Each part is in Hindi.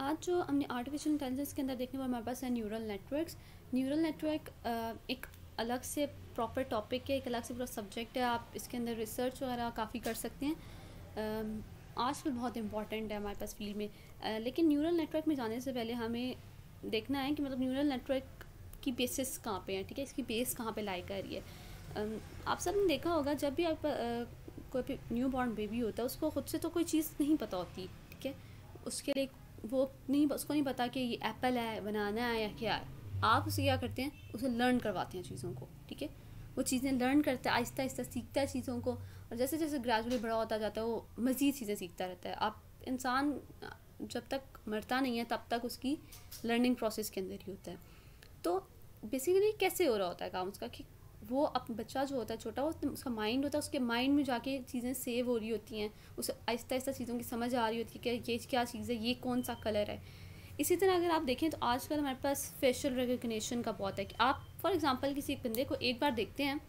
आज जो हमने आर्टिफिशियल इंटेलिजेंस के अंदर देखने वाला हमारे पास है न्यूरल नेटवर्क्स। न्यूरल नेटवर्क एक अलग से प्रॉपर टॉपिक है, एक अलग से पूरा सब्जेक्ट है। आप इसके अंदर रिसर्च वगैरह काफ़ी कर सकते हैं। आजकल बहुत इंपॉर्टेंट है हमारे पास फील्ड में। लेकिन न्यूरल नेटवर्क में जाने से पहले हमें देखना है कि मतलब न्यूरल नेटवर्क की बेसिस कहाँ पे है, ठीक है, इसकी बेस कहाँ पे लाई कर रही है। आप सब ने देखा होगा जब भी आप कोई भी न्यू बॉर्न बेबी होता है उसको खुद से तो कोई चीज़ नहीं पता होती, ठीक है। उसके लिए उसको नहीं पता कि ये एप्पल है, बनाना है या क्या है। आप उसे क्या करते हैं, उसे लर्न करवाते हैं चीज़ों को, ठीक है। वो चीज़ें लर्न करता है, आहिस्ता आहिस्ता सीखता है चीज़ों को, और जैसे जैसे ग्रेजुअली बड़ा होता जाता है वो मज़ीद चीज़ें सीखता रहता है। आप इंसान जब तक मरता नहीं है तब तक उसकी लर्निंग प्रोसेस के अंदर ही होता है। तो बेसिकली कैसे हो रहा होता है काम उसका कि वो अपना बच्चा जो होता है छोटा, वो उसका माइंड होता है, उसके माइंड में जाके चीज़ें सेव हो रही होती हैं, उसे आहिस्ता आहिस्ता चीज़ों की समझ आ रही होती है कि ये क्या चीज़ है, ये कौन सा कलर है। इसी तरह अगर आप देखें तो आजकल हमारे पास फेशियल रिकग्निशन का बहुत है कि आप फॉर एग्जांपल किसी बंदे को एक बार देखते हैं,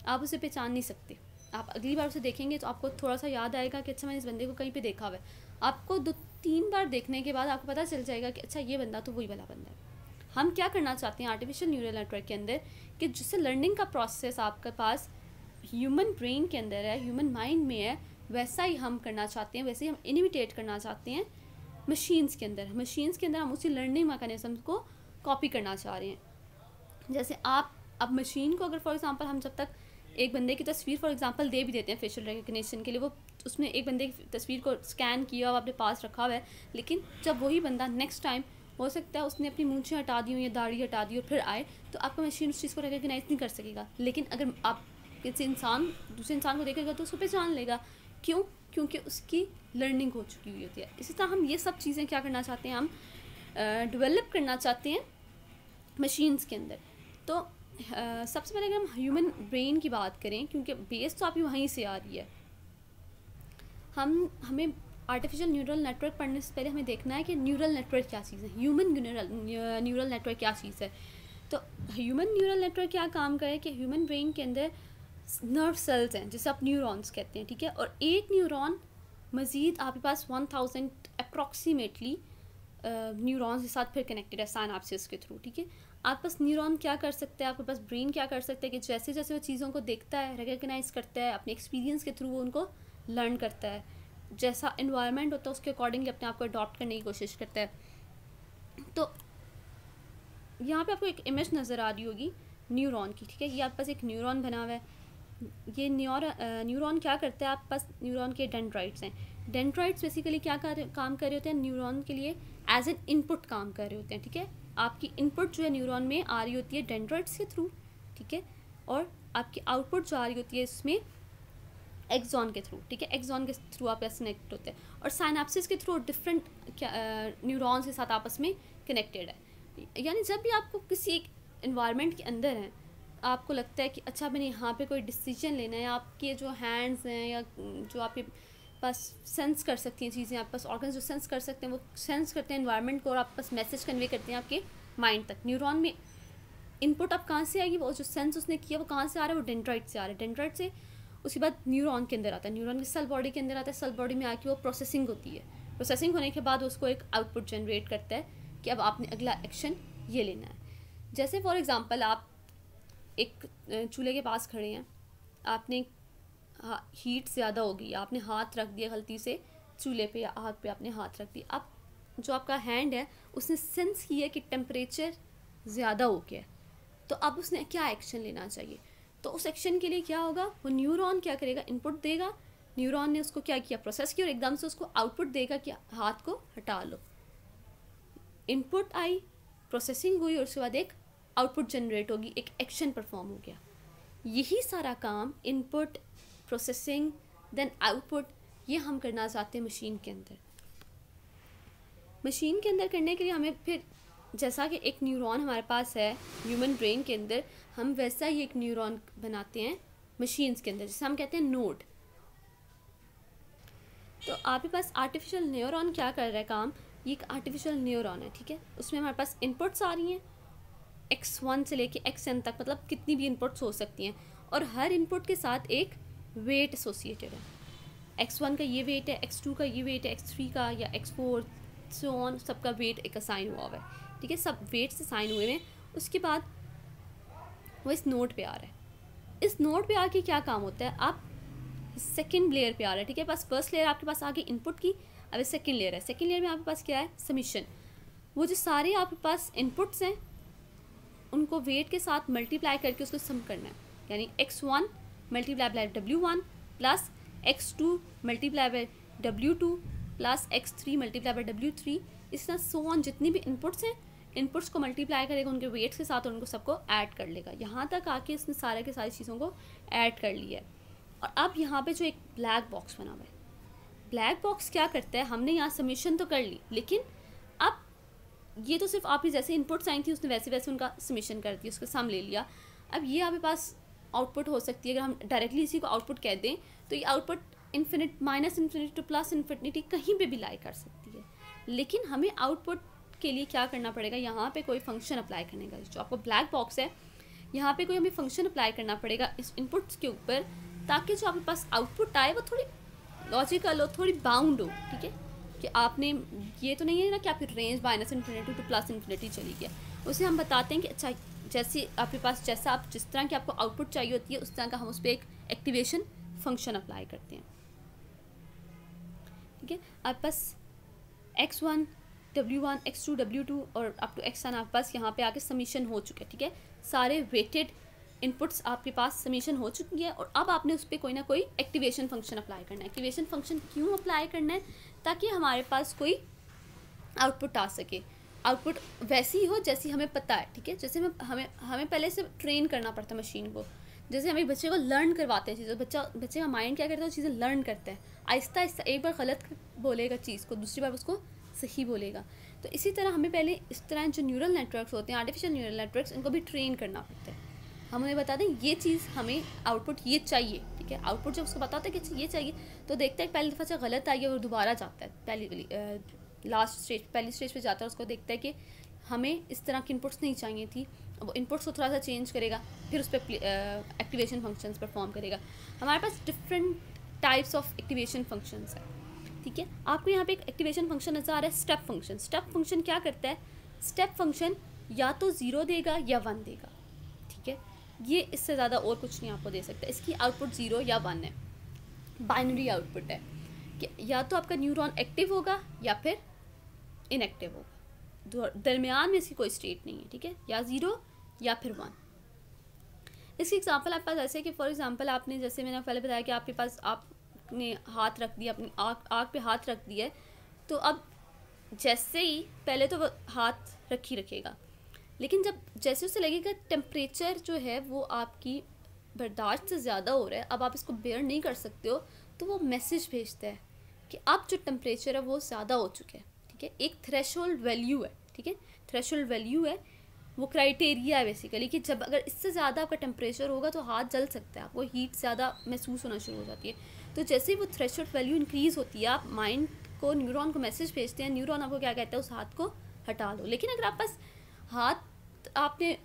आप उसे पहचान नहीं सकते। आप अगली बार उसे देखेंगे तो आपको थोड़ा सा याद आएगा कि अच्छा मैंने इस बंदे को कहीं पे देखा हुआ है। आपको 2-3 बार देखने के बाद आपको पता चल जाएगा कि अच्छा ये बंदा तो वही वाला बंदा है। हम क्या करना चाहते हैं आर्टिफिशियल न्यूरल नेटवर्क के अंदर कि जिससे लर्निंग का प्रोसेस आपके पास ह्यूमन ब्रेन के अंदर है, ह्यूमन माइंड में है, वैसा ही हम करना चाहते हैं, वैसे ही हम इमिटेट करना चाहते हैं मशीन्स के अंदर। मशीन्स के अंदर हम उसी लर्निंग मैकेनिज्म को कॉपी करना चाह रहे हैं। जैसे आप अब मशीन को अगर फॉर एग्जांपल हम जब तक एक बंदे की तस्वीर फॉर एग्जांपल दे भी देते हैं फेशियल रिकग्निशन के लिए, वो उसने एक बंदे की तस्वीर को स्कैन किया और अपने पास रखा हुआ है, लेकिन जब वही बंदा नेक्स्ट टाइम हो सकता है उसने अपनी मूंछें हटा दी हो या दाढ़ी हटा दी और फिर आए, तो आपका मशीन उस चीज़ को रिकग्नाइज नहीं कर सकेगा। लेकिन अगर आप किसी दूसरे इंसान को देखेगा तो उसको पहचान लेगा। क्यों? क्योंकि उसकी लर्निंग हो चुकी हुई होती है। इसी तरह हम ये सब चीज़ें क्या करना चाहते हैं, हम डेवलप करना चाहते हैं मशीन्स के अंदर। तो सबसे पहले अगर हम ह्यूमन ब्रेन की बात करें, क्योंकि बेस तो आपकी वहीं से आ रही है, हमें आर्टिफिशियल न्यूरल नेटवर्क पढ़ने से पहले हमें देखना है कि न्यूरल नेटवर्क क्या चीज़ है, ह्यूमन न्यूरल नेटवर्क क्या चीज़ है। तो ह्यूमन न्यूरल नेटवर्क क्या काम करे कि ह्यूमन ब्रेन के अंदर नर्व सेल्स हैं जिसे आप न्यूरॉन्स कहते हैं, ठीक है। और एक न्यूरॉन मज़ीद आपके पास 1000 अप्रॉक्सीमेटली न्यूरॉन्स के साथ फिर कनेक्टेड है साइनेप्सिस के थ्रू, ठीक है। आप पास न्यूरॉन क्या कर सकते हैं, आपके पास ब्रेन क्या कर सकता है कि जैसे जैसे वो चीज़ों को देखता है, रिकग्नाइज करता है, अपने एक्सपीरियंस के थ्रू वो उनको लर्न करता है, जैसा इन्वायरमेंट होता है उसके अकॉर्डिंग अपने आप को अडॉप्ट करने की कोशिश करता है। तो यहाँ पे आपको एक इमेज नज़र आ रही होगी न्यूरॉन की, ठीक है। ये आपके पास एक न्यूरॉन बना हुआ है। ये न्यूरॉन क्या करता है, आपके पास न्यूरॉन के डेंड्राइट्स हैं। डेंड्राइट्स बेसिकली क्या काम कर रहे होते हैं, न्यूरॉन के लिए एज एन इनपुट काम कर रहे होते हैं, ठीक है। आपकी इनपुट जो है न्यूरॉन में आ रही होती है डेंड्राइट्स के थ्रू, ठीक है, और आपकी आउटपुट जो आ रही होती है इसमें एक्सॉन के थ्रू, ठीक है। एक्सॉन के थ्रू आप ऐसे कनेक्ट होते हैं और साइनेप्सिस के थ्रू डिफरेंट न्यूरॉन्स के साथ आपस में कनेक्टेड है। यानी जब भी आपको किसी एक इन्वायरमेंट के अंदर है, आपको लगता है कि अच्छा मैंने यहाँ पे कोई डिसीजन लेना है, आपके जो हैंड्स हैं या जो आपके पास सेंस कर सकती हैं चीज़ें, आपके पास ऑर्गन्स जो सेंस कर सकते हैं वो सेंस करते हैं इन्वायरमेंट को और आपके पास मैसेज कन्वे करते हैं आपके माइंड तक। न्यूरॉन में इनपुट अब कहाँ से आएगी, वो जो सेंस उसने किया वो कहाँ से आ रहा है, वो डेंड्राइट से आ रहा है। डेंड्राइट से उसके बाद न्यूरॉन के अंदर आता है, न्यूरॉन के सेल बॉडी के अंदर आता है, सेल बॉडी में आके वो प्रोसेसिंग होती है। प्रोसेसिंग होने के बाद उसको एक आउटपुट जनरेट करता है कि अब आपने अगला एक्शन ये लेना है। जैसे फॉर एग्जांपल आप एक चूल्हे के पास खड़े हैं, आपने हीट ज़्यादा हो गई, आपने हाथ रख दिया गलती से चूल्हे पे या आग पे आपने हाथ रख दिया। अब जो आपका हैंड है उसने सेंस किया कि टेम्परेचर ज़्यादा हो गया, तो अब उसने क्या एक्शन लेना चाहिए। तो उस एक्शन के लिए क्या होगा, वो न्यूरॉन क्या करेगा, इनपुट देगा, न्यूरॉन ने उसको क्या किया, प्रोसेस किया और एकदम से उसको आउटपुट देगा कि हाथ को हटा लो। इनपुट आई, प्रोसेसिंग हुई और उसके बाद एक आउटपुट जनरेट होगी, एक एक्शन परफॉर्म हो गया। यही सारा काम इनपुट, प्रोसेसिंग, देन आउटपुट, ये हम करना चाहते हैं मशीन के अंदर। मशीन के अंदर करने के लिए हमें फिर जैसा कि एक न्यूरॉन हमारे पास है ह्यूमन ब्रेन के अंदर, हम वैसा ही एक न्यूरॉन बनाते हैं मशीन्स के अंदर, जिसे हम कहते हैं नोड। तो आपके पास आर्टिफिशियल न्यूरॉन क्या कर रहा है काम, ये एक आर्टिफिशियल न्यूरॉन है, ठीक है। उसमें हमारे पास इनपुट्स आ रही हैं x1 से लेके xn तक, मतलब कितनी भी इनपुट्स हो सकती हैं, और हर इनपुट के साथ एक वेट एसोसिएटेड है। x1 का ये वेट है, x2 का ये वेट है, x3 का या x4 सो ऑन, सबका वेट एक असाइन हुआ हुआ है, ठीक है, सब वेट से साइन हुए हैं। उसके बाद वो इस नोड पे आ रहा है। इस नोड पे आके क्या काम होता है, आप सेकंड लेयर पे आ रहा है, ठीक है, बस फर्स्ट लेयर आपके पास आगे इनपुट की, अब सेकंड लेयर है। सेकंड लेयर में आपके पास क्या है, सबमिशन। वो जो सारे आपके पास इनपुट्स हैं उनको वेट के साथ मल्टीप्लाई करके उसको सम करना है, यानी x1 multiply by w1 plus x2 multiply by w2 plus x3 multiply by w3। इस तरह सो ऑन जितनी भी इनपुट्स हैं, इनपुट्स को मल्टीप्लाई करेगा उनके वेट्स के साथ और उनको सबको ऐड कर लेगा। यहाँ तक आके इसने सारे के सारी चीज़ों को ऐड कर लिया है। और अब यहाँ पे जो एक ब्लैक बॉक्स बना हुआ है, ब्लैक बॉक्स क्या करता है, हमने यहाँ सबमिशन तो कर ली, लेकिन अब ये तो सिर्फ आप ही जैसे इनपुट्स आई थी उसने वैसे वैसे उनका सबमिशन कर दिया, उसका सम ले लिया। अब ये आपके पास आउटपुट हो सकती है, अगर हम डायरेक्टली इसी को आउटपुट कह दें तो ये output infinite, minus infinity two plus infinity कहीं पे भी लाई कर सकती है। लेकिन हमें आउटपुट के लिए क्या करना पड़ेगा, यहाँ पे कोई फंक्शन अप्लाई करने का, जो आपको ब्लैक बॉक्स है यहाँ पे कोई हमें फंक्शन अप्लाई करना पड़ेगा इस इनपुट्स के ऊपर, ताकि जो आपके पास आउटपुट आए वो थोड़ी लॉजिकल हो, थोड़ी बाउंड हो, ठीक है, कि आपने ये तो नहीं है ना कि आपकी range minus infinity two plus infinity चली गया। उसे हम बताते हैं कि अच्छा जैसे आपके पास जैसा आप जिस तरह की आपको आउटपुट चाहिए होती है उस तरह का हम उस पर एक एक्टिवेशन फंक्शन अप्लाई करते हैं, ठीक है। आपके पास x1 w1 x2 w2 और अप टू xn आपके पास यहाँ पे आके सबमिशन हो चुके हैं, ठीक है, सारे वेटेड इनपुट्स आपके पास सबमिशन हो चुकी है। और अब आपने उस पर कोई ना कोई एक्टिवेशन फंक्शन अप्लाई करना है। एक्टिवेशन फंक्शन क्यों अप्लाई करना है, ताकि हमारे पास कोई आउटपुट आ सके, आउटपुट वैसी हो जैसी हमें पता है, ठीक है, जैसे हमें पहले से ट्रेन करना पड़ता है मशीन को, जैसे हम एक बच्चे को लर्न करवाते हैं चीज़ें, बच्चे का माइंड क्या करता है, चीज़ें लर्न करता है आहिस्ता आहिस्ता, एक बार गलत बोलेगा चीज़ को दूसरी बार उसको सही बोलेगा। तो इसी तरह हमें पहले इस तरह जो न्यूरल नेटवर्क्स होते हैं, आर्टिफिशियल न्यूरल नेटवर्क्स, इनको भी ट्रेन करना पड़ता है। हम उन्हें बता दें ये चीज़ हमें आउटपुट ये चाहिए, ठीक है, आउटपुट जब उसको बताता है कि ये चाहिए तो देखता है पहली दफ़ा से गलत आई है और दोबारा जाता है पहली स्टेज पे जाता है, उसको देखता है कि हमें इस तरह की इनपुट्स नहीं चाहिए थी, वो इनपुट्स को थोड़ा सा चेंज करेगा, फिर उस पर एक्टिवेशन फंक्शंस परफॉर्म करेगा। हमारे पास different types of activation functions है, ठीक है। आपको यहाँ पे एक एक्टिवेशन फंक्शन नज़र आ रहा है, स्टेप फंक्शन। स्टेप फंक्शन क्या करता है, स्टेप फंक्शन या तो 0 देगा या 1 देगा, ठीक है, ये इससे ज़्यादा और कुछ नहीं आपको दे सकता। इसकी आउटपुट 0 या 1 है, बाइनरी आउटपुट है कि या तो आपका न्यूरॉन एक्टिव होगा या फिर इनएक्टिव होगा, दरमियान में इसकी कोई स्टेट नहीं है, ठीक है, या 0 या फिर 1। इसकी एग्जांपल आपके पास ऐसे कि फॉर एग्जांपल आपने, जैसे मैंने पहले बताया कि आपके पास आपने हाथ रख दिया, अपनी आँख पे हाथ रख दिया है, तो अब जैसे ही पहले तो वो हाथ रखेगा, लेकिन जब जैसे उसे लगेगा टेम्परेचर जो है वो आपकी बर्दाश्त से ज़्यादा हो रहा है, अब आप इसको बेयर नहीं कर सकते हो, तो वो मैसेज भेजता है कि अब जो टेम्परेचर है वो ज़्यादा हो चुका है, ठीक है, एक थ्रेशोल्ड वैल्यू है, ठीक है, थ्रेशोल्ड वैल्यू है, वो क्राइटेरिया है बेसिकली कि जब अगर इससे ज़्यादा आपका टेम्परेचर होगा तो हाथ जल सकता है, आपको हीट ज़्यादा महसूस होना शुरू हो जाती है। तो जैसे ही वो थ्रेशोल्ड वैल्यू इंक्रीज़ होती है, आप माइंड को, न्यूरॉन को मैसेज भेजते हैं, न्यूरॉन आपको क्या कहता है, उस हाथ को हटा लो। लेकिन अगर आप पास हाथ, आपने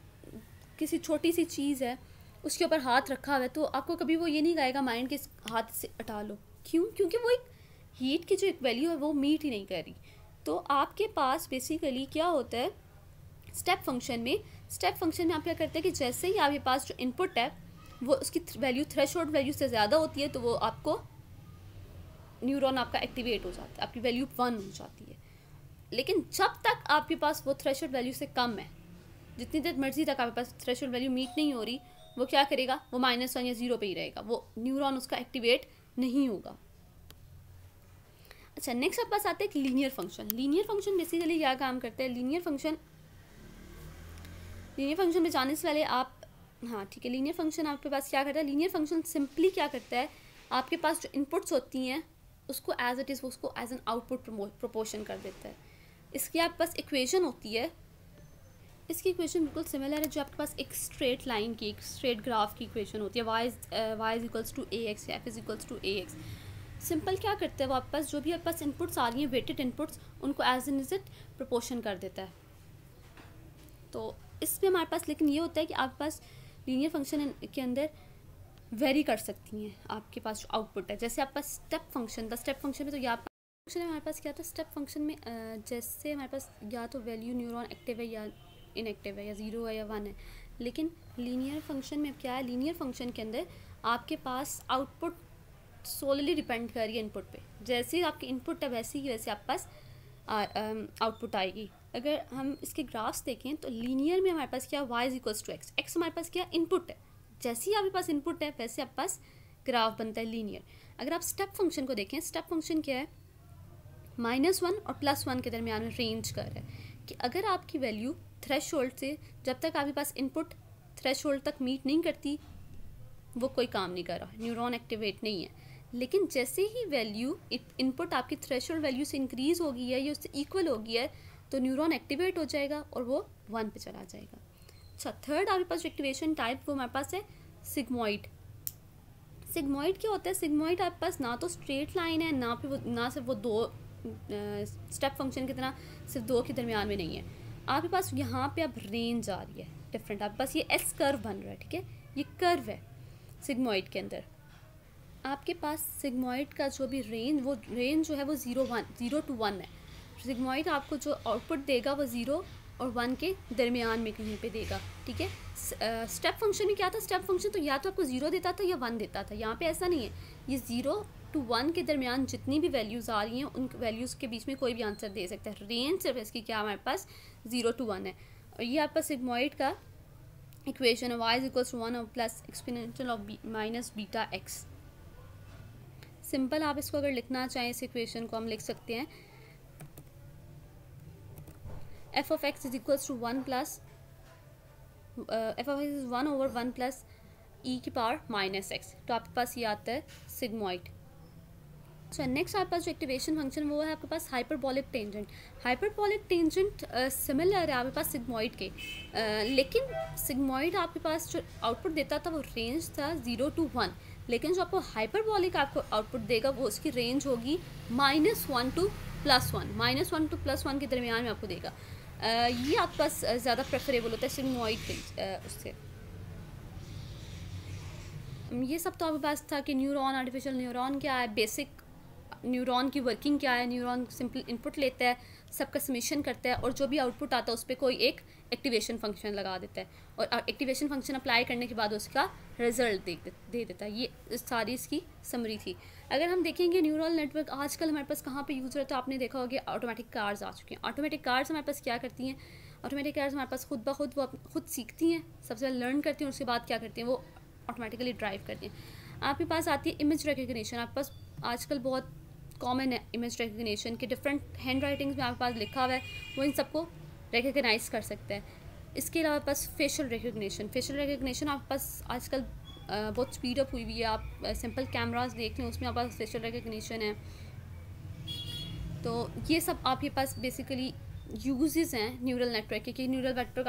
किसी छोटी सी चीज़ है उसके ऊपर हाथ रखा हुआ है, तो आपको कभी वो ये नहीं कहेगा माइंड के हाथ से हटा लो, क्यों, क्योंकि वो एक हीट की जो एक वैल्यू है वो मीट ही नहीं कर रही। तो आपके पास बेसिकली क्या होता है स्टेप फंक्शन में आप क्या करते हैं कि जैसे ही आपके पास जो इनपुट है वो उसकी वैल्यू थ्रेशोल्ड वैल्यू से ज़्यादा होती है, तो वो आपको न्यूरॉन आपका एक्टिवेट हो जाता है, आपकी वैल्यू 1 हो जाती है। लेकिन जब तक आपके पास वो थ्रेशोल्ड वैल्यू से कम है, जितनी देर मर्जी तक आपके पास थ्रेशोल्ड वैल्यू मीट नहीं हो रही, वो क्या करेगा, वो -1 या 0 पे ही रहेगा, वो न्यूरॉन उसका एक्टिवेट नहीं होगा। अच्छा, नेक्स्ट आपके पास आता है एक linear function. Linear function basically क्या काम करता है, लीनियर फंक्शन में जाने से पहले आप, हाँ ठीक है, लीनियर फंक्शन आपके पास क्या करता है, लीनियर फंक्शन सिंपली क्या करता है, आपके पास जो इनपुट्स होती हैं उसको एज इट इज़, उसको एज एन आउटपुट प्रोपोर्शन कर देता है। इसकी आपके पास इक्वेशन होती है, इसकी इक्वेशन बिल्कुल सिमिलर है जो आपके पास एक स्ट्रेट लाइन की, एक स्ट्रेट ग्राफ की इक्वेशन होती है, y is equals to ax, f is equals to ax। Simple क्या करता है, वो आपके पास जो भी आपके पास इनपुट्स आ रही हैं, वेटेड इनपुट्स, उनको as an is it proportion कर देता है। तो इसमें हमारे पास लेकिन ये होता है कि आपके पास लीनियर फंक्शन के अंदर वेरी कर सकती हैं आपके पास जो आउटपुट है। जैसे आपका स्टेप फंक्शन था, स्टेप फंक्शन में तो ये आप फंक्शन में हमारे पास क्या था, स्टेप फंक्शन में जैसे हमारे पास या तो वैल्यू न्यूरॉन एक्टिव है या इनएक्टिव है, या 0 है या 1 है। लेकिन लीनियर फंक्शन में क्या है, लीनियर फंक्शन के अंदर आपके पास आउटपुट सोलली डिपेंड कर रही है इनपुट पे। जैसे ही आपकी इनपुट है वैसे ही वैसे आपके पास आउटपुट आएगी। अगर हम इसके ग्राफ्स देखें तो लीनियर में हमारे पास क्या, y = x, x हमारे पास क्या इनपुट है, जैसे ही आपके पास इनपुट है वैसे आपके पास ग्राफ बनता है लीनियर। अगर आप स्टेप फंक्शन को देखें, स्टेप फंक्शन क्या है, -1 और +1 के दरमियान में रेंज कर रहा है कि अगर आपकी वैल्यू थ्रेशोल्ड से, जब तक आपके पास इनपुट थ्रेशोल्ड तक मीट नहीं करती वो कोई काम नहीं कर रहा, न्यूरॉन एक्टिवेट नहीं है। लेकिन जैसे ही वैल्यू इनपुट आपकी थ्रेशोल्ड वैल्यू से इंक्रीज़ हो गई है या उससे इक्वल हो गई है तो न्यूरॉन एक्टिवेट हो जाएगा और वो 1 पे चला जाएगा। अच्छा, थर्ड आपके पास एक्टिवेशन टाइप वो हमारे पास है सिग्मॉइड। सिग्मॉइड क्या होता है, सिग्मॉइड आपके पास ना तो स्ट्रेट लाइन है, ना सिर्फ वो दो स्टेप फंक्शन की तरह सिर्फ दो के दरमियान में नहीं है। आपके पास यहाँ पे अब रेंज आ रही है डिफरेंट, आपके पास ये एस कर्व बन रहा है, ठीक है, ये कर्व है सिग्मॉइड के अंदर। आपके पास सिग्मॉइड का जो भी रेंज, वो रेंज जो है वो 0 to 1 है। सिग्मॉइड आपको जो आउटपुट देगा वो 0 और 1 के दरमियान में कहीं पे देगा, ठीक है। स्टेप फंक्शन में क्या था, स्टेप फंक्शन तो या तो आपको 0 देता था या 1 देता था। यहाँ पे ऐसा नहीं है, ये 0 to 1 के दरमियान जितनी भी वैल्यूज़ आ रही हैं उन वैल्यूज़ के बीच में कोई भी आंसर दे सकता है। रेंज सिर्फ इसकी क्या हमारे पास 0 to 1 है। और ये आपका सिग्मॉइड का इक्वेशन है, y = 1 और plus exponential of -βx। Simple आप इसको अगर लिखना चाहें इस इक्वेशन को हम लिख सकते हैं f of x is equals to 1 plus f of x is 1 over 1 plus e की पावर -x। तो आपके पास ये आता है सिग्मॉइड। अच्छा, नेक्स्ट आपके पास जो एक्टिवेशन फंक्शन वो है आपके पास hyperbolic tangent. Hyperbolic tangent similar है आपके पास सिग्मॉइड के, लेकिन सिग्मॉइड आपके पास जो आउटपुट देता था वो रेंज था 0 to 1, लेकिन जो आपको हाइपरबॉलिक आपको आउटपुट देगा वो उसकी रेंज होगी -1 to +1, -1 to +1 के दरमियान में आपको देगा। ये आपके पास ज़्यादा प्रेफरेबल होता है सिग्मॉइड के उससे। ये सब तो आपके पास था कि न्यूरॉन, आर्टिफिशियल न्यूरॉन क्या है, बेसिक न्यूरॉन की वर्किंग क्या है। न्यूरॉन सिंपल इनपुट लेता है, सबका समेशन करता है और जो भी आउटपुट आता है उस पर कोई एक एक्टिवेशन फंक्शन लगा देता है और एक्टिवेशन फंक्शन अप्लाई करने के बाद उसका रिजल्ट दे देता है। ये सारी इसकी समरी थी। अगर हम देखेंगे न्यूरल नेटवर्क आजकल हमारे पास कहाँ पे यूज़ होता है, आपने देखा होगा ऑटोमेटिक कार्स आ चुके हैं। ऑटोमेटिक कार्स हमारे पास क्या करती हैं, ऑटोमेटिक कार्स हमारे पास खुद ब खुद वो खुद सीखती हैं, सबसे पहले लर्न करती हैं, उसके बाद क्या करती हैं वो ऑटोमेटिकली ड्राइव करती हैं। आपके पास आती है इमेज रिकग्निशन। आपके पास आजकल बहुत कॉमन है इमेज रिकग्निशन के, डिफरेंट हैंड राइटिंग्स में आपके पास लिखा हुआ है वो इन सबको रिकग्नाइज कर सकता है। इसके अलावा पास फेशियल रिकग्निशन आपके पास आजकल बहुत स्पीड अप हुई हुई है। आप सिंपल कैमरास देख लें उसमें आपके पास फेशियल रिकग्निशन है। तो ये सब आपके पास बेसिकली यूजेस हैं न्यूरल नेटवर्क के, कि न्यूरल नेटवर्क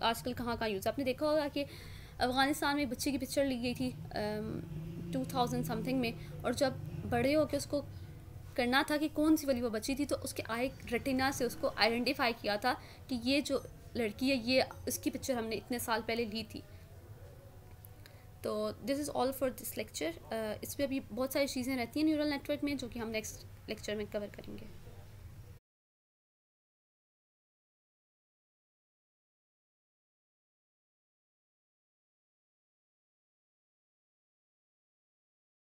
आजकल कहाँ यूज़। आपने देखा होगा कि अफ़गानिस्तान में बच्चे की पिक्चर ली गई थी 2000 समथिंग में, और जब बड़े होकर उसको करना था कि कौन सी वाली वो बच्ची थी तो उसके आई रेटिना से उसको आइडेंटिफाई किया था कि ये जो लड़की है ये इसकी पिक्चर हमने इतने साल पहले ली थी। तो this is all for this lecture. इसमें अभी बहुत सारी चीज़ें रहती हैं न्यूरल नेटवर्क में जो कि हम नेक्स्ट लेक्चर में कवर करेंगे।